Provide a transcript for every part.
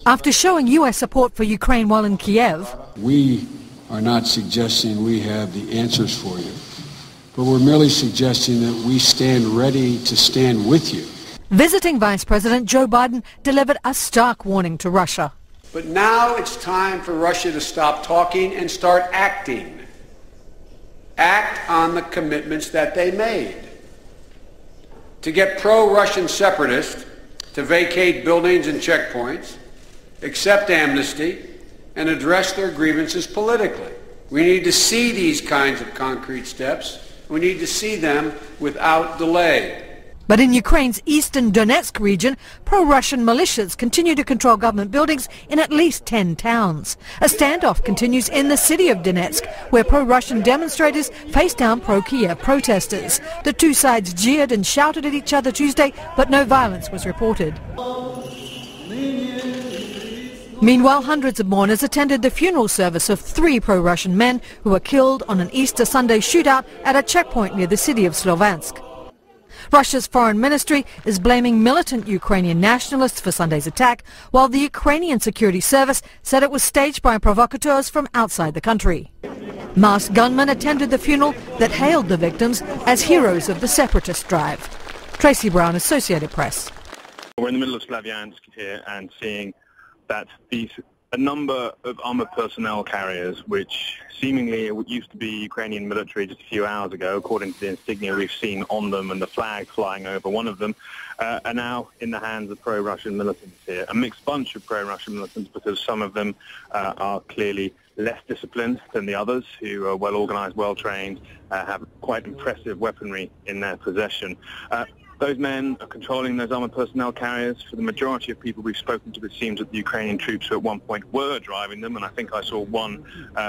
After showing U.S. support for Ukraine while in Kiev, we are not suggesting we have the answers for you, but we're merely suggesting that we stand ready to stand with you. Visiting Vice President Joe Biden delivered a stark warning to Russia. But now it's time for Russia to stop talking and start acting. Act on the commitments that they made. To get pro-Russian separatists to vacate buildings and checkpoints, accept amnesty, and address their grievances politically. We need to see these kinds of concrete steps. We need to see them without delay. But in Ukraine's eastern Donetsk region, pro-Russian militias continue to control government buildings in at least 10 towns. A standoff continues in the city of Donetsk, where pro-Russian demonstrators face down pro-Kiev protesters. The two sides jeered and shouted at each other Tuesday, but no violence was reported. Meanwhile, hundreds of mourners attended the funeral service of 3 pro-Russian men who were killed on an Easter Sunday shootout at a checkpoint near the city of Sloviansk. Russia's foreign ministry is blaming militant Ukrainian nationalists for Sunday's attack, while the Ukrainian security service said it was staged by provocateurs from outside the country. Masked gunmen attended the funeral that hailed the victims as heroes of the separatist drive. Tracy Brown, Associated Press. We're in the middle of Sloviansk here and seeing that a number of armoured personnel carriers, which seemingly used to be Ukrainian military just a few hours ago, according to the insignia we've seen on them and the flag flying over one of them, are now in the hands of pro-Russian militants here. A mixed bunch of pro-Russian militants, because some of them are clearly less disciplined than the others, who are well-organised, well-trained, have quite impressive weaponry in their possession. Those men are controlling those armoured personnel carriers. For the majority of people we've spoken to, it seems that the Ukrainian troops who at one point were driving them, and I think I saw one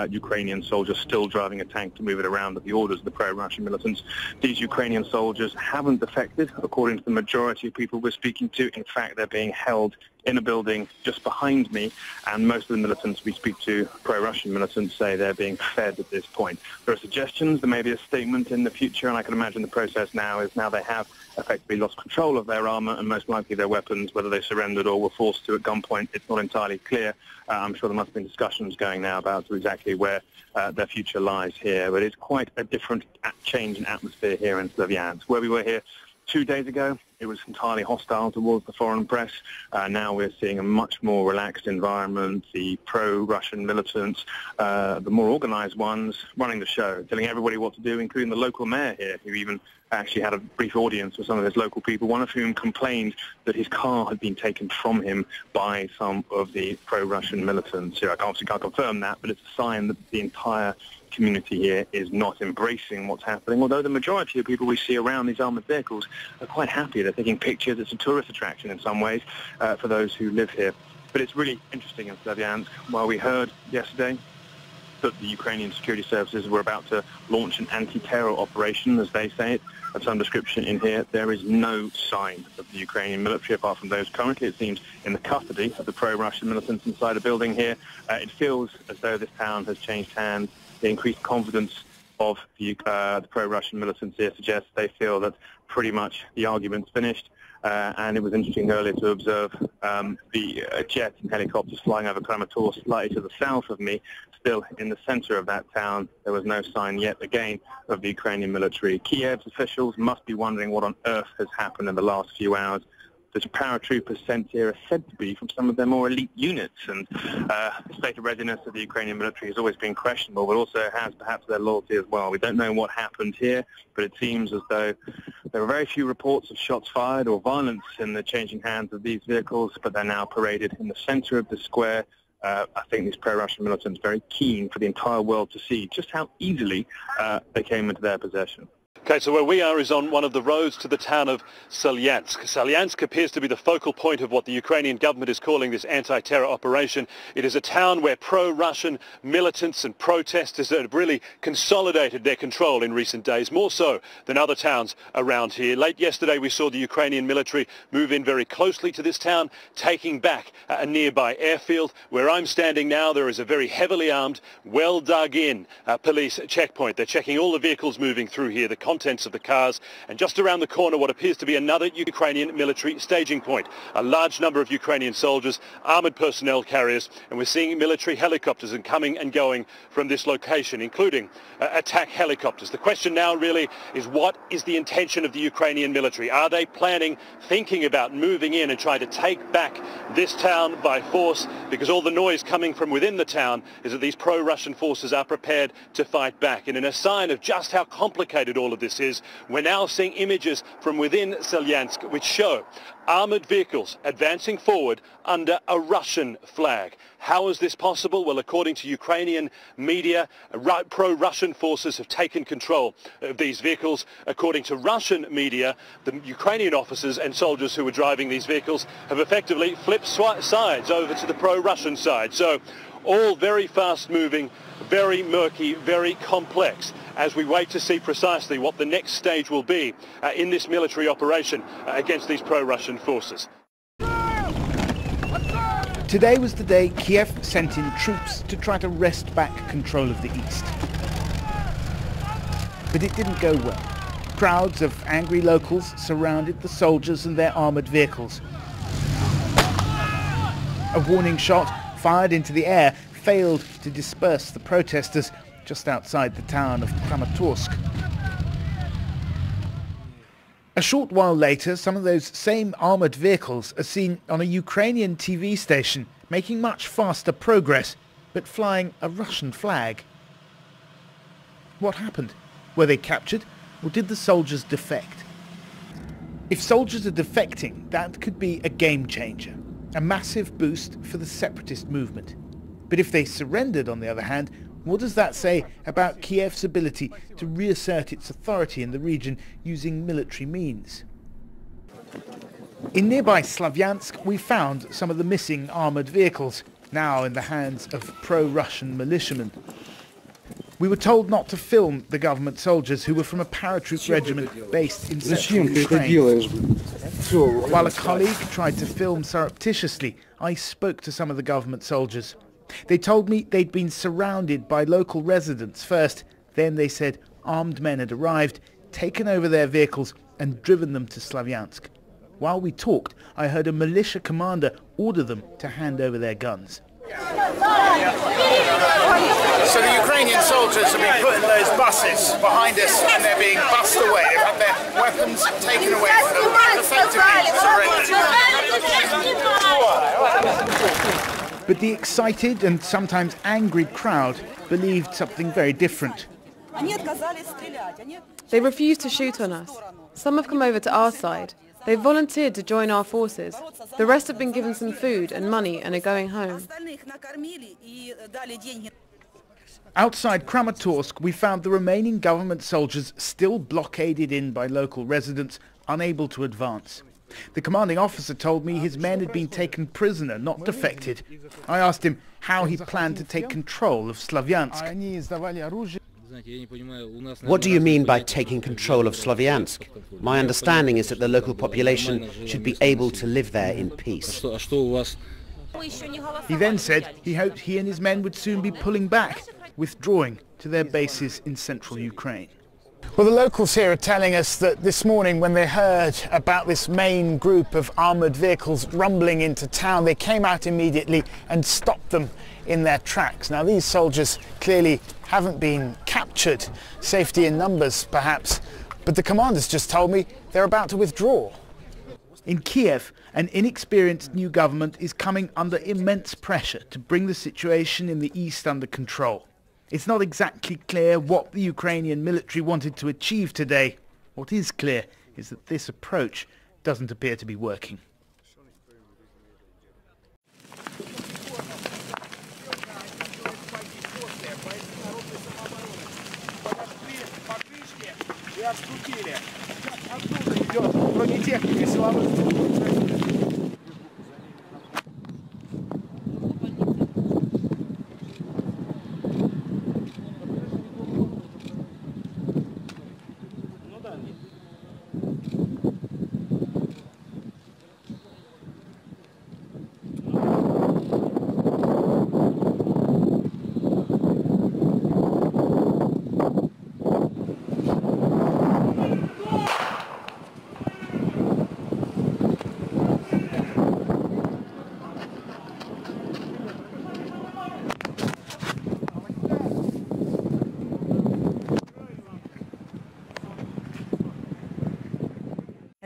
Ukrainian soldier still driving a tank to move it around at the orders of the pro-Russian militants. These Ukrainian soldiers haven't defected, according to the majority of people we're speaking to. In fact, they're being held in a building just behind me, and most of the militants we speak to, pro-Russian militants, say they're being fed at this point. There are suggestions there may be a statement in the future, and I can imagine the process now is now they have effectively lost control of their armour and most likely their weapons, whether they surrendered or were forced to at gunpoint. It's not entirely clear. I'm sure there must have been discussions going now about exactly where their future lies here, but it's quite a different change in atmosphere here in Sloviansk. Where we were here 2 days ago, it was entirely hostile towards the foreign press. Now we're seeing a much more relaxed environment. The pro-Russian militants, the more organised ones, running the show, telling everybody what to do, including the local mayor here, who even actually had a brief audience with some of his local people, one of whom complained that his car had been taken from him by some of the pro-Russian militants. I obviously can't confirm that, but it's a sign that the entire community here is not embracing what's happening, although the majority of people we see around these armoured vehicles are quite happy. They're taking pictures. It's a tourist attraction in some ways for those who live here. But it's really interesting in Sloviansk. While we heard yesterday that the Ukrainian security services were about to launch an anti-terror operation, as they say it, of some description in here, there is no sign of the Ukrainian military, apart from those currently, it seems, in the custody of the pro-Russian militants inside a building here. It feels as though this town has changed hands. The increased confidence of the pro-Russian militants here suggests they feel that pretty much the argument's finished. And it was interesting earlier to observe the jets and helicopters flying over Kramatorsk slightly to the south of me, still in the center of that town. There was no sign yet again of the Ukrainian military. Kiev's officials must be wondering what on earth has happened in the last few hours. The paratroopers sent here are said to be from some of their more elite units, and the state of readiness of the Ukrainian military has always been questionable, but also has perhaps their loyalty as well. We don't know what happened here, but it seems as though there are very few reports of shots fired or violence in the changing hands of these vehicles, but they're now paraded in the center of the square. I think these pro-Russian militants are very keen for the entire world to see just how easily they came into their possession. Okay, so where we are is on one of the roads to the town of Sloviansk. Sloviansk appears to be the focal point of what the Ukrainian government is calling this anti-terror operation. It is a town where pro-Russian militants and protesters have really consolidated their control in recent days, more so than other towns around here. Late yesterday we saw the Ukrainian military move in very closely to this town, taking back a nearby airfield. Where I'm standing now, there is a very heavily armed, well dug in police checkpoint. They're checking all the vehicles moving through here. The contents of the cars, and just around the corner what appears to be another Ukrainian military staging point. A large number of Ukrainian soldiers, armoured personnel carriers, and we're seeing military helicopters coming and going from this location, including attack helicopters. The question now really is, what is the intention of the Ukrainian military? Are they planning, thinking about moving in and trying to take back this town by force? Because all the noise coming from within the town is that these pro-Russian forces are prepared to fight back. And in a sign of just how complicated all of this is, we're now seeing images from within Selyansk which show armoured vehicles advancing forward under a Russian flag. How is this possible? Well, according to Ukrainian media, pro-Russian forces have taken control of these vehicles. According to Russian media, the Ukrainian officers and soldiers who were driving these vehicles have effectively flipped sides over to the pro-Russian side. So all very fast-moving, very murky, very complex, as we wait to see precisely what the next stage will be in this military operation against these pro-Russian forces. Today was the day Kiev sent in troops to try to wrest back control of the east. But it didn't go well. Crowds of angry locals surrounded the soldiers and their armoured vehicles. A warning shot fired into the air failed to disperse the protesters just outside the town of Kramatorsk. A short while later, some of those same armoured vehicles are seen on a Ukrainian TV station making much faster progress, but flying a Russian flag. What happened? Were they captured, or did the soldiers defect? If soldiers are defecting, that could be a game changer, a massive boost for the separatist movement. But if they surrendered, on the other hand, what does that say about Kiev's ability to reassert its authority in the region using military means? In nearby Slavyansk, we found some of the missing armoured vehicles, now in the hands of pro-Russian militiamen. We were told not to film the government soldiers who were from a paratroop regiment based in central Ukraine. While a colleague tried to film surreptitiously, I spoke to some of the government soldiers. They told me they'd been surrounded by local residents first, then they said armed men had arrived, taken over their vehicles and driven them to Slavyansk. While we talked, I heard a militia commander order them to hand over their guns. So the Ukrainian soldiers have been put in those buses behind us and they're being bussed away. They've had their weapons taken away from them and effectively surrendered. But the excited and sometimes angry crowd believed something very different. They refused to shoot on us. Some have come over to our side. They volunteered to join our forces. The rest have been given some food and money and are going home. Outside Kramatorsk, we found the remaining government soldiers still blockaded in by local residents, unable to advance. The commanding officer told me his men had been taken prisoner, not defected. I asked him how he planned to take control of Slavyansk. What do you mean by taking control of Slavyansk? My understanding is that the local population should be able to live there in peace. He then said he hoped he and his men would soon be pulling back, withdrawing to their bases in central Ukraine. Well, the locals here are telling us that this morning when they heard about this main group of armoured vehicles rumbling into town, they came out immediately and stopped them in their tracks. Now, these soldiers clearly haven't been captured, safety in numbers perhaps, but the commanders just told me they're about to withdraw. In Kiev, an inexperienced new government is coming under immense pressure to bring the situation in the east under control. It's not exactly clear what the Ukrainian military wanted to achieve today. What is clear is that this approach doesn't appear to be working.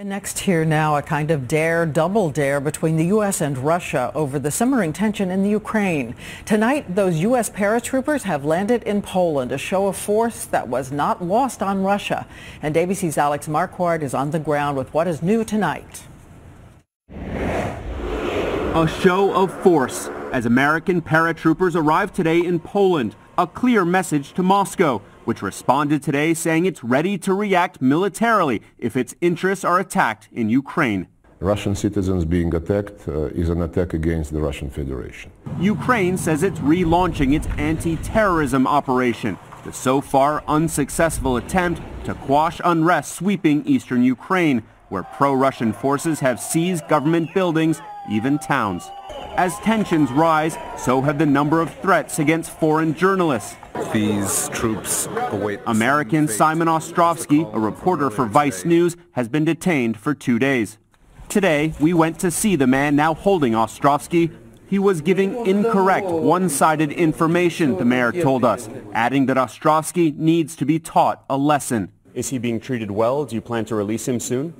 And next here now, a kind of dare, double dare between the U.S. and Russia over the simmering tension in the Ukraine. Tonight, those U.S. paratroopers have landed in Poland, a show of force that was not lost on Russia. And ABC's Alex Marquardt is on the ground with what is new tonight. A show of force as American paratroopers arrived today in Poland. A clear message to Moscow, which responded today saying it's ready to react militarily if its interests are attacked in Ukraine. Russian citizens being attacked is an attack against the Russian Federation. Ukraine says it's relaunching its anti-terrorism operation, the so far unsuccessful attempt to quash unrest sweeping eastern Ukraine, where pro-Russian forces have seized government buildings, even towns. As tensions rise, so have the number of threats against foreign journalists. These troops await... American Simon Ostrovsky, a reporter for Vice News, has been detained for 2 days. Today, we went to see the man now holding Ostrovsky. He was giving incorrect, one-sided information, the mayor told us, adding that Ostrovsky needs to be taught a lesson. Is he being treated well? Do you plan to release him soon?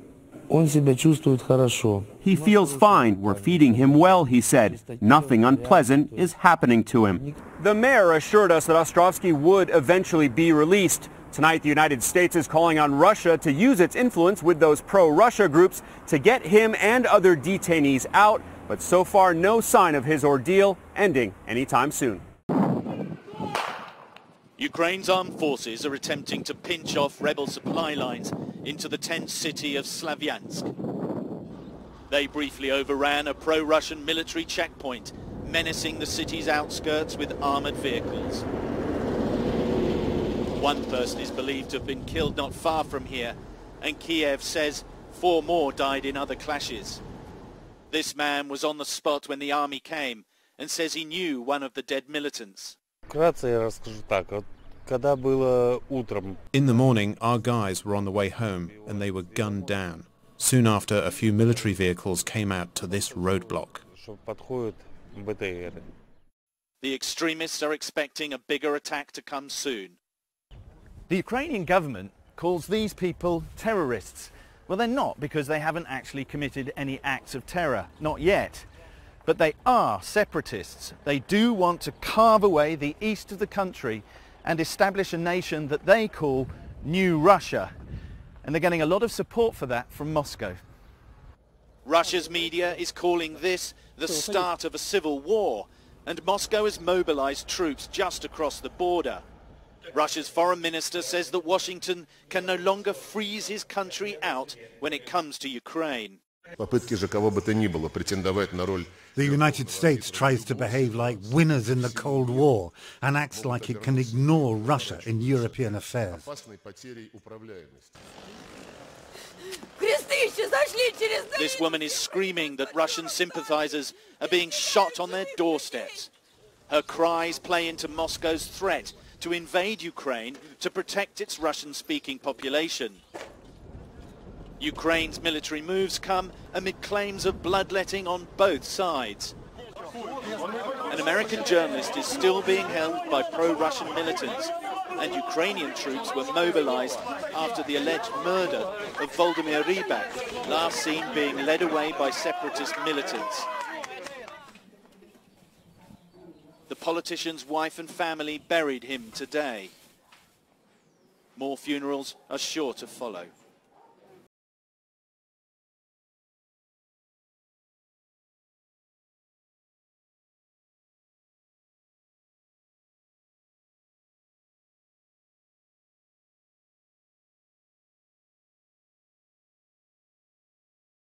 He feels fine. We're feeding him well, he said. Nothing unpleasant is happening to him. The mayor assured us that Ostrovsky would eventually be released. Tonight, the United States is calling on Russia to use its influence with those pro-Russia groups to get him and other detainees out. But so far, no sign of his ordeal ending anytime soon. Ukraine's armed forces are attempting to pinch off rebel supply lines into the tense city of Slavyansk. They briefly overran a pro-Russian military checkpoint, menacing the city's outskirts with armoured vehicles. One person is believed to have been killed not far from here, and Kiev says 4 more died in other clashes. This man was on the spot when the army came and says he knew one of the dead militants. In the morning, our guys were on the way home and they were gunned down. Soon after, a few military vehicles came out to this roadblock. The extremists are expecting a bigger attack to come soon. The Ukrainian government calls these people terrorists. Well, they're not, because they haven't actually committed any acts of terror, not yet. But they are separatists. They do want to carve away the east of the country and establish a nation that they call New Russia. And they're getting a lot of support for that from Moscow. Russia's media is calling this the start of a civil war, and Moscow has mobilized troops just across the border. Russia's foreign minister says that Washington can no longer freeze his country out when it comes to Ukraine. The United States tries to behave like winners in the Cold War and acts like it can ignore Russia in European affairs. This woman is screaming that Russian sympathizers are being shot on their doorsteps. Her cries play into Moscow's threat to invade Ukraine to protect its Russian-speaking population. Ukraine's military moves come amid claims of bloodletting on both sides. An American journalist is still being held by pro-Russian militants, and Ukrainian troops were mobilized after the alleged murder of Volodymyr Rybak, last seen being led away by separatist militants. The politician's wife and family buried him today. More funerals are sure to follow.